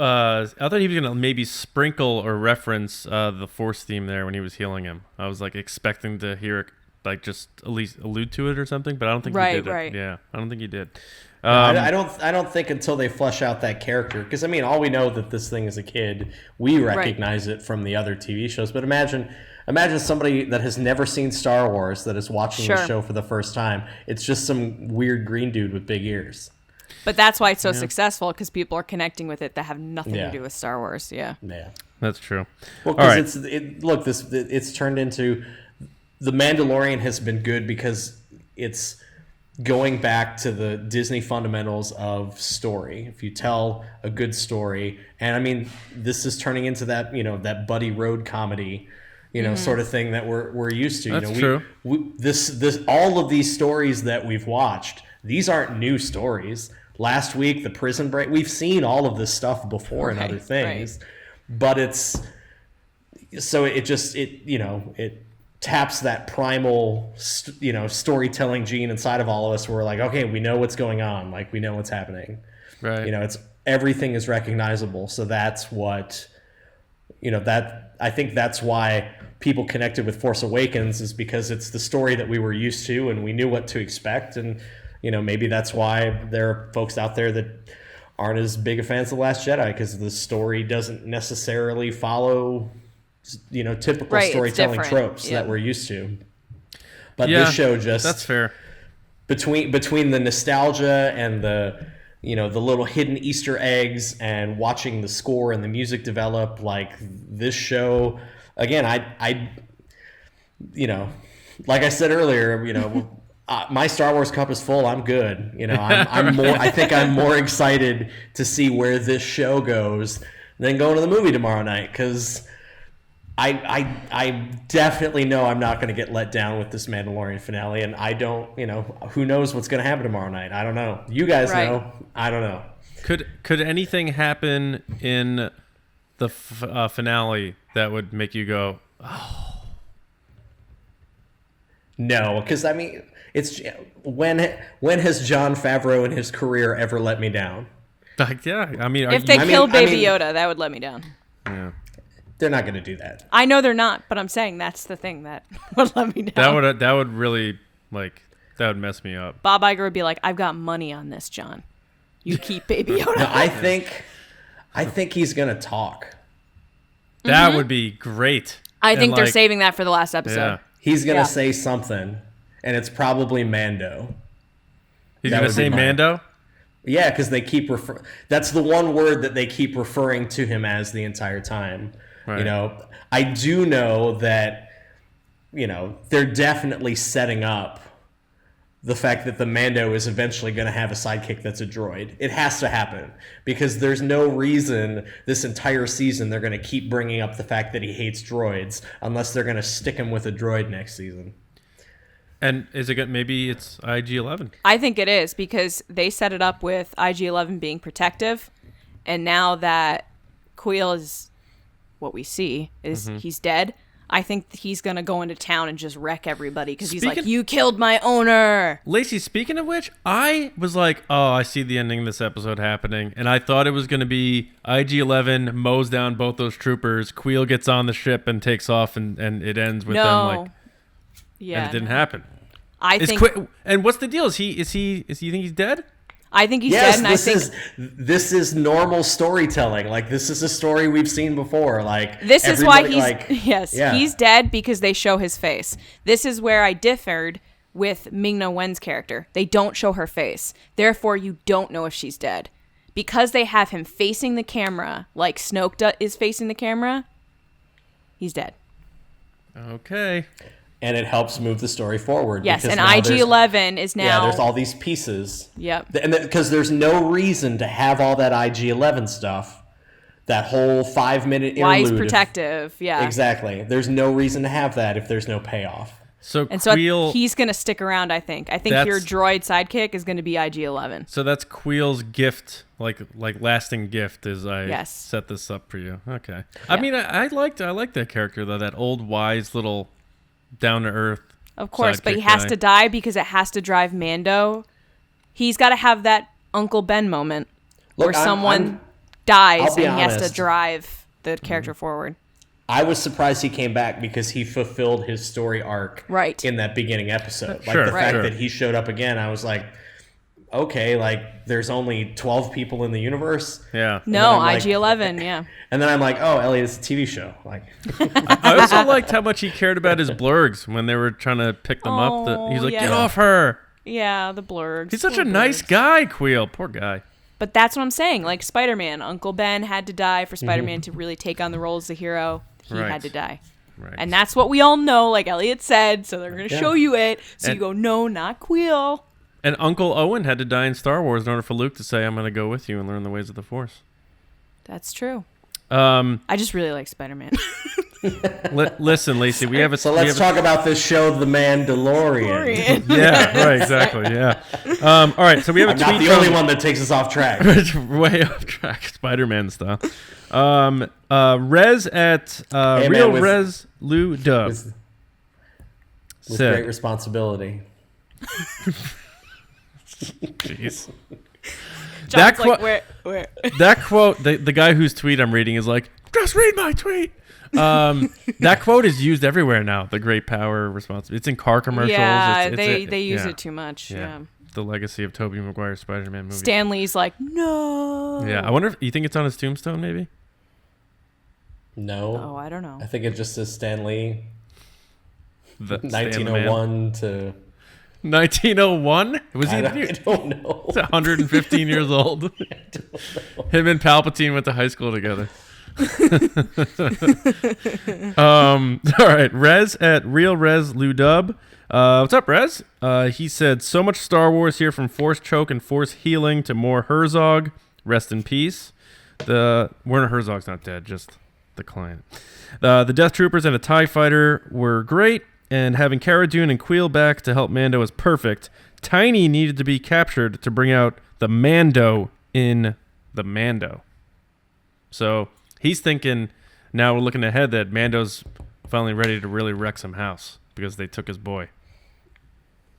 I thought he was going to maybe sprinkle or reference the Force theme there when he was healing him. I was, like, expecting to hear it, like, just at least allude to it or something, but I don't think he did. Right. Yeah, I don't think he did. I don't think until they flesh out that character, because, I mean, all we know that this thing is a kid. We recognize it from the other TV shows, but imagine somebody that has never seen Star Wars that is watching the show for the first time. It's just some weird green dude with big ears. But that's why it's so successful, because people are connecting with it that have nothing to do with Star Wars. Yeah, that's true. Well, because it's turned into, The Mandalorian has been good because it's going back to the Disney fundamentals of story. If you tell a good story, and I mean, this is turning into that, you know, that buddy road comedy, you know, sort of thing that we're used to. That's true. This all of these stories that we've watched, these aren't new stories. Last week, the prison break, we've seen all of this stuff before in other things, but it taps that primal, storytelling gene inside of all of us. Where we're like, okay, we know what's going on. Like, we know what's happening. Right. You know, everything is recognizable. So that's what, I think that's why people connected with Force Awakens, is because it's the story that we were used to and we knew what to expect. And, you know, maybe that's why there are folks out there that aren't as big a fans of The Last Jedi, because the story doesn't necessarily follow, typical storytelling tropes that we're used to. But this show just, that's fair. Between the nostalgia and the little hidden Easter eggs and watching the score and the music develop, like, this show, again, like I said earlier, my Star Wars cup is full. I'm good. I think I'm more excited to see where this show goes than going to the movie tomorrow night, because I definitely know I'm not going to get let down with this Mandalorian finale, and I don't, who knows what's going to happen tomorrow night. I don't know. You guys know. I don't know. Could anything happen in the finale that would make you go, oh? No, because, I mean, it's when has Jon Favreau in his career ever let me down? Yeah, I mean, if they killed Baby Yoda, that would let me down. Yeah. They're not going to do that. I know they're not, but I'm saying that's the thing that would let me down. That would really, like, that would mess me up. Bob Iger would be like, I've got money on this, John. You keep Baby Yoda. No, I I think he's gonna talk. That would be great. I think they're saving that for the last episode. Yeah. He's gonna say something, and it's probably Mando. He's going to say Mando? Yeah, because they keep that's the one word that they keep referring to him as the entire time. Right. You know, I do know that, you know, they're definitely setting up the fact that the Mando is eventually going to have a sidekick that's a droid. It has to happen, because there's no reason this entire season they're going to keep bringing up the fact that he hates droids unless they're going to stick him with a droid next season. And is it good? Maybe it's IG-11. I think it is, because they set it up with IG-11 being protective, and now that Kuiil is what we see is he's dead. I think he's gonna go into town and just wreck everybody, because he's like, "You killed my owner." Lacey, speaking of which, I was like, "Oh, I see the ending of this episode happening," and I thought it was gonna be IG-11 mows down both those troopers. Kuiil gets on the ship and takes off, and it ends with them like. Yeah, and it didn't happen. I think. And what's the deal? Is he? You think he's dead? I think he's dead, and this is normal storytelling. Like, this is a story we've seen before. Like, this is why he's dead, because they show his face. This is where I differed with Ming-Na Wen's character. They don't show her face, therefore you don't know if she's dead, because they have him facing the camera, like Snoke is facing the camera. He's dead. Okay. And it helps move the story forward. Yes, and IG-11 is now... Yeah, there's all these pieces. Yep. And because there's no reason to have all that IG-11 stuff, that whole 5-minute interlude. Why he's protective, yeah. Exactly. There's no reason to have that if there's no payoff. So Kuiil, he's going to stick around, I think. I think your droid sidekick is going to be IG-11. So that's Kuiil's gift, like lasting gift, as I set this up for you. Okay. Yeah. I mean, I like that character, though, that old, wise little... down to earth. Of course, but he has to die because it has to drive Mando. He's got to have that Uncle Ben moment where someone dies and he has to drive the character forward. I was surprised he came back, because he fulfilled his story arc in that beginning episode. Like, the fact that he showed up again, I was like, okay, like, there's only 12 people in the universe. Yeah. No, IG-11, yeah. And then I'm like, oh, Elliot, it's a TV show. Like, I also liked how much he cared about his blurgs when they were trying to pick them up. He's like, get off her. Yeah, the blurgs. He's such a nice guy, Kuiil. Poor guy. But that's what I'm saying. Like Spider-Man, Uncle Ben had to die for Spider-Man to really take on the role as a hero. He had to die. Right. And that's what we all know, like Elliot said, so they're going to show you it. So you go, no, not Kuiil. And Uncle Owen had to die in Star Wars in order for Luke to say, I'm going to go with you and learn the ways of the Force. That's true. I just really like Spider-Man. Listen, Lacey, we have a... So let's talk about this show, The Mandalorian. Yeah, right, exactly, yeah. All right, so we have a tweet. I'm not the only one that takes us off track. Way off track, Spider-Man style. Rez at Real Rez Lou Dub. With great responsibility. Jeez. That quote, like, where? That quote, the guy whose tweet I'm reading is like, just read my tweet. That quote is used everywhere now. The great power responsibility. It's in car commercials. Yeah, they use it too much. Yeah. The legacy of Tobey Maguire's Spider-Man movie. Stan Lee's like, no. Yeah, I wonder if you think it's on his tombstone, maybe. No. Oh, I don't know. I think it just says Stan Lee. 1901 to 1901? Was he? I don't know. He's 115 years old. Him and Palpatine went to high school together. All right, Rez at Real Rez Lou Dub. What's up, Rez? He said, so much Star Wars here, from Force Choke and Force Healing to more Herzog. Rest in peace. The Werner Herzog's not dead, just the client. The Death Troopers and a TIE Fighter were great, and having Cara Dune and Kuiil back to help Mando is perfect. Tiny needed to be captured to bring out the Mando in the Mando. So he's thinking, now we're looking ahead, that Mando's finally ready to really wreck some house because they took his boy.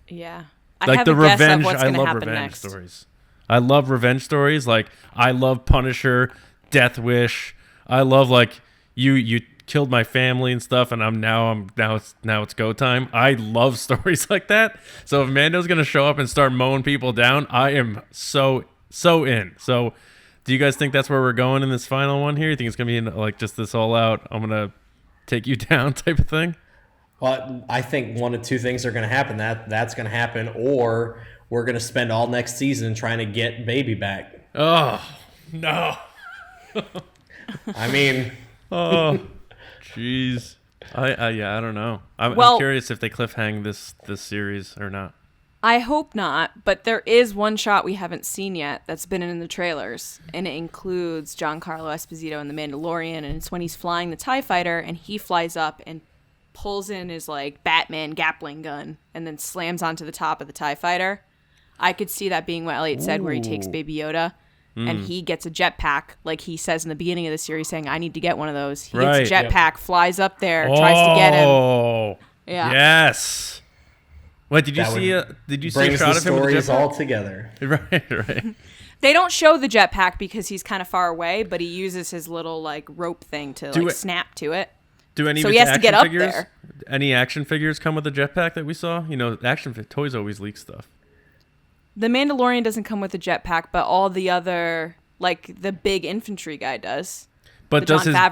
Yeah. Like the revenge, I love revenge stories. I love revenge stories. Like, I love Punisher, Death Wish. I love, like, you killed my family and stuff, and now it's go time. I love stories like that. So if Mando's gonna show up and start mowing people down, I am so in. So Do you guys think that's where we're going in this final one here? You think it's gonna be like just this all out, I'm gonna take you down type of thing? Well, I think one of two things are going to happen. That's going to happen, or we're going to spend all next season trying to get Baby back. Oh no! I mean, oh, jeez. I don't know. I'm curious if they cliffhang this series or not. I hope not, but there is one shot we haven't seen yet that's been in the trailers, and it includes Giancarlo Esposito in The Mandalorian, and it's when he's flying the TIE fighter, and he flies up and pulls in his, like, Batman Gatling gun, and then slams onto the top of the TIE fighter. I could see that being what Elliot said, where he takes Baby Yoda, and he gets a jetpack, like he says in the beginning of the series, saying, I need to get one of those. He gets a jetpack, flies up there, tries to get him. Oh, yeah. Yes. What did you see? Did you see a shot of him with the jetpack? All together. Right. They don't show the jetpack because he's kind of far away, but he uses his little like rope thing to snap to it. Do any so of he his has to action get up figures? there. Any action figures come with the jetpack that we saw? You know, toys always leak stuff. The Mandalorian doesn't come with a jetpack, but all the other, like the big infantry guy does. But does his back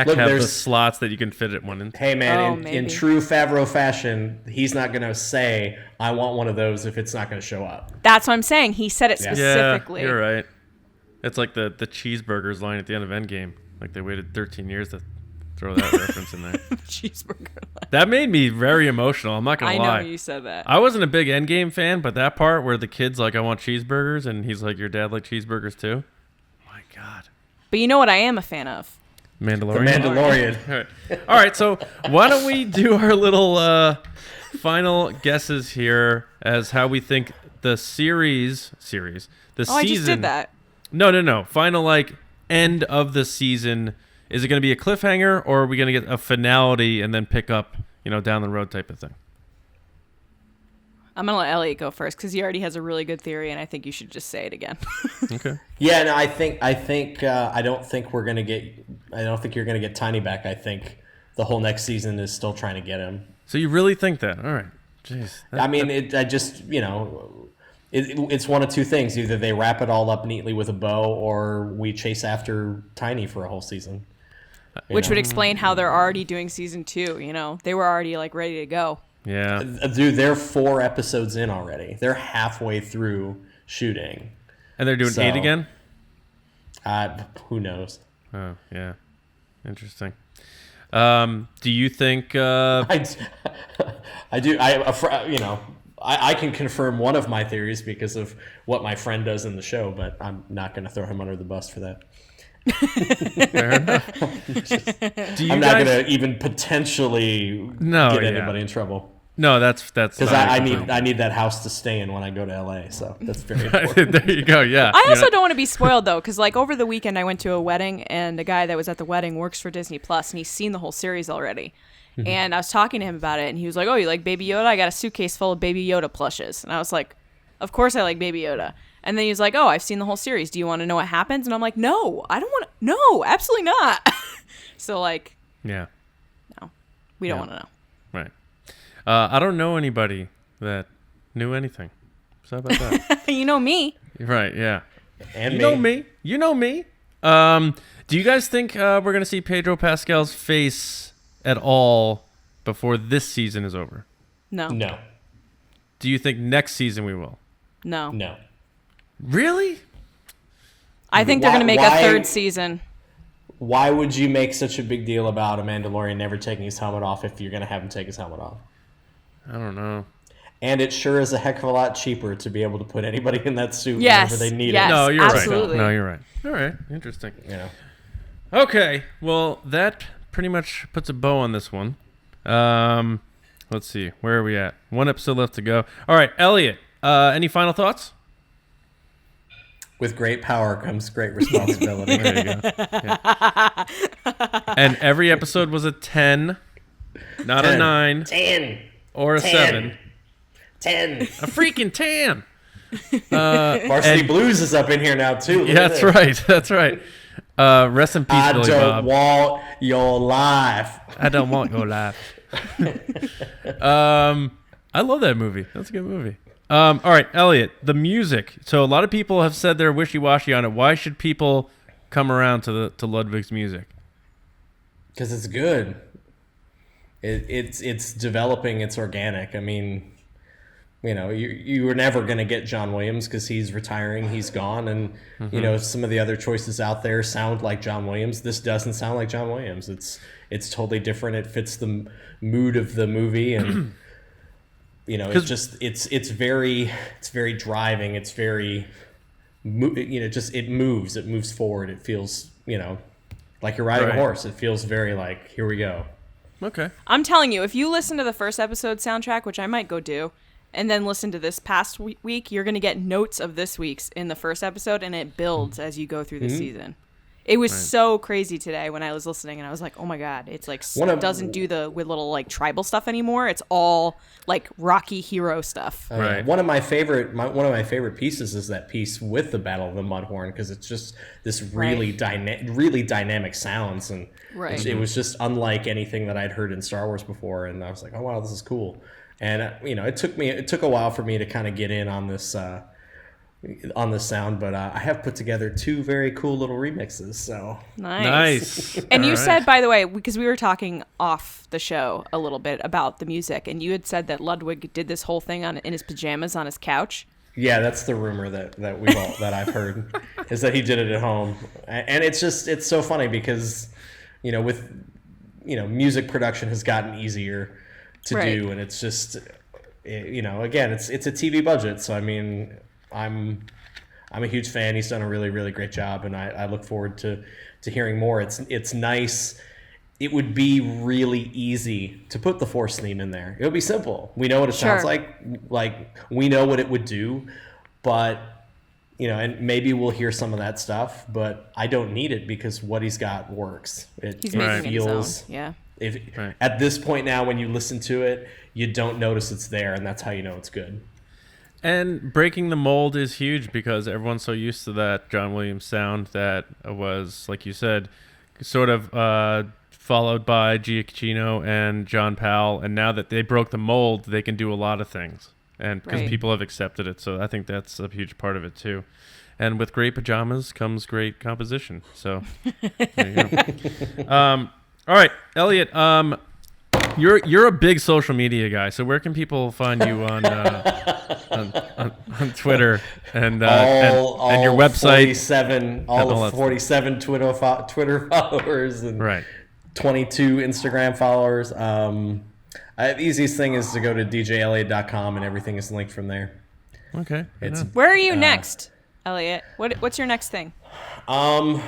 Look, have the slots that you can fit it one in? Hey man, in true Favreau fashion, he's not gonna say I want one of those if it's not gonna show up. That's what I'm saying. He said it specifically. Yeah, you're right. It's like the cheeseburgers line at the end of Endgame. Like they waited 13 years to throw that reference in there. Cheeseburger line. That made me very emotional. I'm not gonna lie. I know you said that. I wasn't a big Endgame fan, but that part where the kid's like, I want cheeseburgers, and he's like, your dad like cheeseburgers too? My God. But you know what I am a fan of? Mandalorian. The Mandalorian. All right, so why don't we do our little final guesses here as how we think the series, the season. I just did that. No. Final like end of the season. Is it going to be a cliffhanger, or are we going to get a finality and then pick up, down the road type of thing? I'm gonna let Elliot go first because he already has a really good theory, and I think you should just say it again. Okay. Yeah, no, I don't think you're gonna get Tiny back. I think the whole next season is still trying to get him. So you really think that? All right. Jeez. It's one of two things: either they wrap it all up neatly with a bow, or we chase after Tiny for a whole season. Which would explain how they're already doing season 2. They were already like ready to go. Yeah. Dude, they're 4 episodes in already. They're halfway through shooting. And they're doing 8 again? Who knows? Oh, yeah. Interesting. Do you think... I do. I can confirm one of my theories because of what my friend does in the show, but I'm not going to throw him under the bus for that. Fair enough. I'm not going to even potentially get anybody in trouble. No, that's because I need that house to stay in when I go to LA. So that's very important. There you go. Yeah. I also don't want to be spoiled though, because like over the weekend I went to a wedding, and the guy that was at the wedding works for Disney Plus, and he's seen the whole series already. And I was talking to him about it, and he was like, "Oh, you like Baby Yoda? I got a suitcase full of Baby Yoda plushes." And I was like, "Of course I like Baby Yoda." And then he was like, "Oh, I've seen the whole series. Do you want to know what happens?" And I'm like, "No, I don't want to. No, absolutely not." So like, yeah, no, we don't want to know. Right. I don't know anybody that knew anything. So how about that? You know me. Right. Yeah. And You know me. Do you guys think we're gonna see Pedro Pascal's face at all before this season is over? No. Do you think next season we will? No. Really? I think they're going to make a third season. Why would you make such a big deal about a Mandalorian never taking his helmet off if you're going to have him take his helmet off? I don't know. And it sure is a heck of a lot cheaper to be able to put anybody in that suit whenever they need it. No, you're absolutely. right. No, you're right. All right. Interesting. Yeah. Okay. Well, that pretty much puts a bow on this one. Let's see. Where are we at? 1 episode left to go. All right, Elliot, any final thoughts? With great power comes great responsibility. There you go. Yeah. And every episode was a 10, not 10. a 9. 10. Or a 7. 10. A freaking 10. Varsity Blues is up in here now, too. Yeah, that's right. That's right. Rest in peace, Billy Bob. I don't want your life. I don't want your life. I love that movie. That's a good movie. All right, Elliot, the music. So a lot of people have said they're wishy-washy on it. Why should people come around to Ludwig's music? Because it's good. It's developing. It's organic. I mean, you were never going to get John Williams because he's retiring. He's gone. And, some of the other choices out there sound like John Williams. This doesn't sound like John Williams. It's totally different. It fits the mood of the movie. And, it's very driving. It's very, it moves. It moves forward. It feels, like you're riding a horse. It feels very like, here we go. Okay. I'm telling you, if you listen to the first episode soundtrack, which I might go do, and then listen to this past week, you're going to get notes of this week's in the first episode, and it builds as you go through the season. It was so crazy today when I was listening, and I was like, oh my God, it's like, it doesn't do the with little like tribal stuff anymore. It's all like Rocky hero stuff. Right. One of my favorite pieces is that piece with the Battle of the Mudhorn, because it's just this really dynamic sounds, and it was just unlike anything that I'd heard in Star Wars before, and I was like, oh wow, this is cool. And it took a while for me to kind of get in on this sound, but I have put together 2 very cool little remixes. So nice. And you said, by the way, because we were talking off the show a little bit about the music, and you had said that Ludwig did this whole thing in his pajamas on his couch. Yeah, that's the rumor that that I've heard is that he did it at home, and it's so funny because music production has gotten easier to do, and it's just again it's a TV budget, so I mean I'm a huge fan. He's done a really, really great job, and I look forward to hearing more. It's nice. It would be really easy to put the Force theme in there. It would be simple. We know what it sounds like we know what it would do, but and maybe we'll hear some of that stuff, but I don't need it because what he's got works. He's making it his own. Yeah. At this point now, when you listen to it, you don't notice it's there, and that's how you know it's good. And breaking the mold is huge because everyone's so used to that John Williams sound that was, like you said, sort of followed by Giacchino and John Powell. And now that they broke the mold, they can do a lot of things. And because people have accepted it. So I think that's a huge part of it, too. And with great pajamas comes great composition. So there you go. All right, Elliot, you're a big social media guy. So where can people find you on Twitter and your website? 47 Twitter followers and 22 Instagram followers. The easiest thing is to go to djelliot.com, and everything is linked from there. Okay. Where are you next, Elliot? What's your next thing? New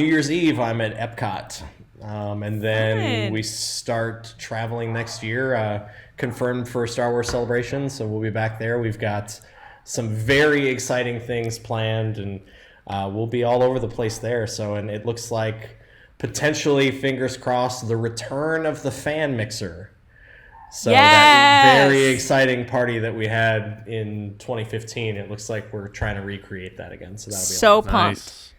Year's Eve, I'm at Epcot. And then we start traveling next year, confirmed for Star Wars Celebration. So we'll be back there. We've got some very exciting things planned, and we'll be all over the place there. So, and it looks like potentially, fingers crossed, the return of the fan mixer. So that very exciting party that we had in 2015, it looks like we're trying to recreate that again. So that'll be so pumped. Nice.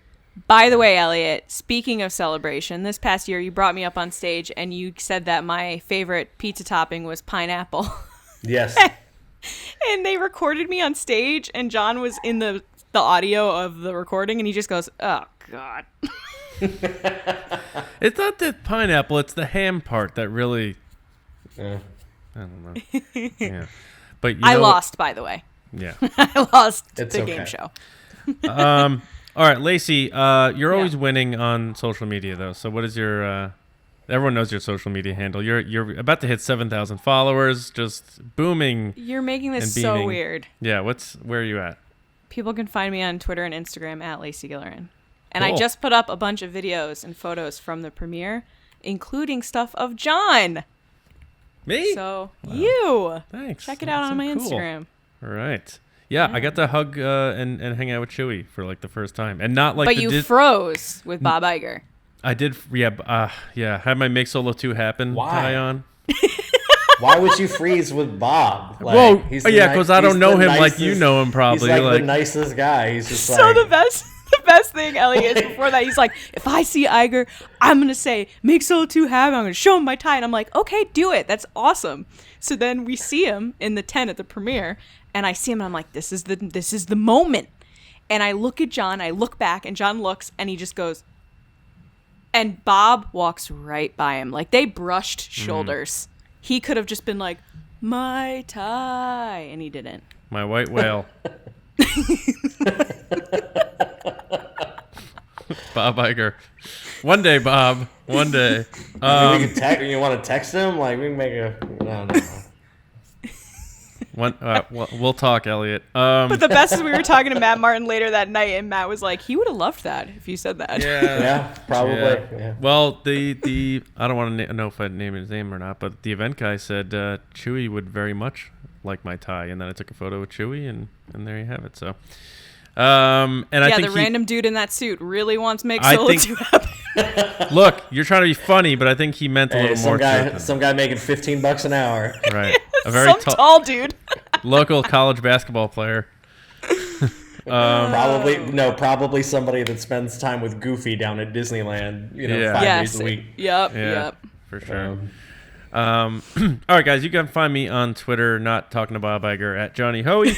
By the way, Elliot, speaking of Celebration, this past year you brought me up on stage and you said that my favorite pizza topping was pineapple. Yes. And they recorded me on stage, and John was in the audio of the recording, and he just goes, oh, God. It's not the pineapple, it's the ham part that really... I don't know. Yeah. But I lost, by the way. Yeah. I lost the game show. All right, Lacey, you're always winning on social media, though. So what is your... everyone knows your social media handle. You're about to hit 7,000 followers, just booming. You're making this so weird. Yeah, where are you at? People can find me on Twitter and Instagram at Lacey Gilleran. And Cool. I just put up a bunch of videos and photos from the premiere, including stuff of John. Me? So you. Thanks. Check it out on my cool. Instagram. All right. Yeah, I got to hug and hang out with Chewie for like the first time, and not like. But you froze with Bob Iger. I did. Yeah. Had my Make Solo 2 happen. Why? Tie on. Why would you freeze with Bob? Like, Well, because I don't know him like you know him probably. He's like the nicest guy. He's just So the best best thing, Elliot, is before that, he's like, if I see Iger, I'm going to say, make Solo 2 happy. I'm going to show him my tie. And I'm like, okay, do it. That's awesome. So then we see him in the tent at the premiere, and I see him, and I'm like, this is the moment. And I look at John, I look back, and John looks, and he just goes, and Bob walks right by him. Like, they brushed shoulders. He could have just been like, my tie, and he didn't. My white whale. Bob Iger. One day, Bob. One day. I mean, we can you want to text him? Like, we can make a... No. We'll talk, Elliot. But the best is we were talking to Matt Martin later that night, and Matt was like, he would have loved that if you said that. Yeah, probably. Yeah. Well, the I don't want to know if I'd name his name or not, but the event guy said Chewie would very much like my tie, and then I took a photo with Chewie, and there you have it. So, and I think the random dude in that suit really wants Make Solo 2 happen. Look, you're trying to be funny, but I think he meant a little more. Some guy making $15 an hour. Right. A very tall dude. Local college basketball player. Probably somebody that spends time with Goofy down at Disneyland, 5 days a week. Yep. For sure. All right, guys, you can find me on Twitter, not talking to Bob Iger, at Johnny Hoey.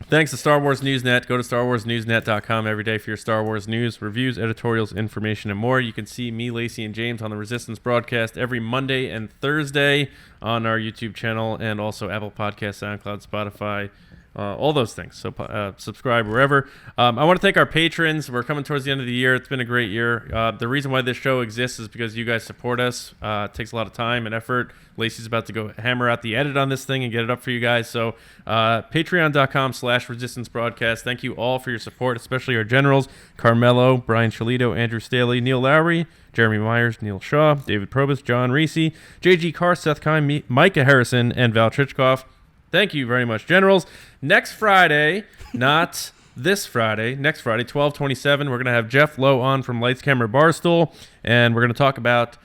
Thanks to Star Wars Newsnet. Go to StarWarsNewsNet.com every day for your Star Wars news, reviews, editorials, information, and more. You can see me, Lacey, and James on the Resistance broadcast every Monday and Thursday on our YouTube channel, and also Apple Podcasts, SoundCloud, Spotify, all those things. So subscribe wherever. I want to thank our patrons. We're coming towards the end of the year. It's been a great year. The reason why this show exists is because you guys support us. It takes a lot of time and effort. Lacey's about to go hammer out the edit on this thing and get it up for you guys. So patreon.com/Resistance Broadcast. Thank you all for your support, especially our generals, Carmelo, Brian Shalito, Andrew Staley, Neil Lowry, Jeremy Myers, Neil Shaw, David Probus, John Reese, J.G. Carr, Seth Kine, Micah Harrison, and Val Trichkoff. Thank you very much, generals. Next Friday, not this Friday, next Friday, 12/27, we're going to have Jeff Lowe on from Lights Camera Barstool, and we're going to talk about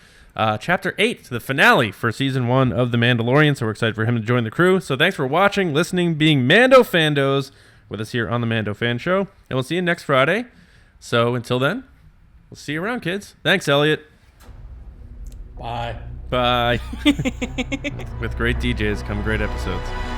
Chapter 8, the finale for Season 1 of The Mandalorian, so we're excited for him to join the crew. So thanks for watching, listening, being Mando Fandos with us here on The Mando Fan Show, and we'll see you next Friday. So until then, we'll see you around, kids. Thanks, Elliot. Bye. With great DJs come great episodes.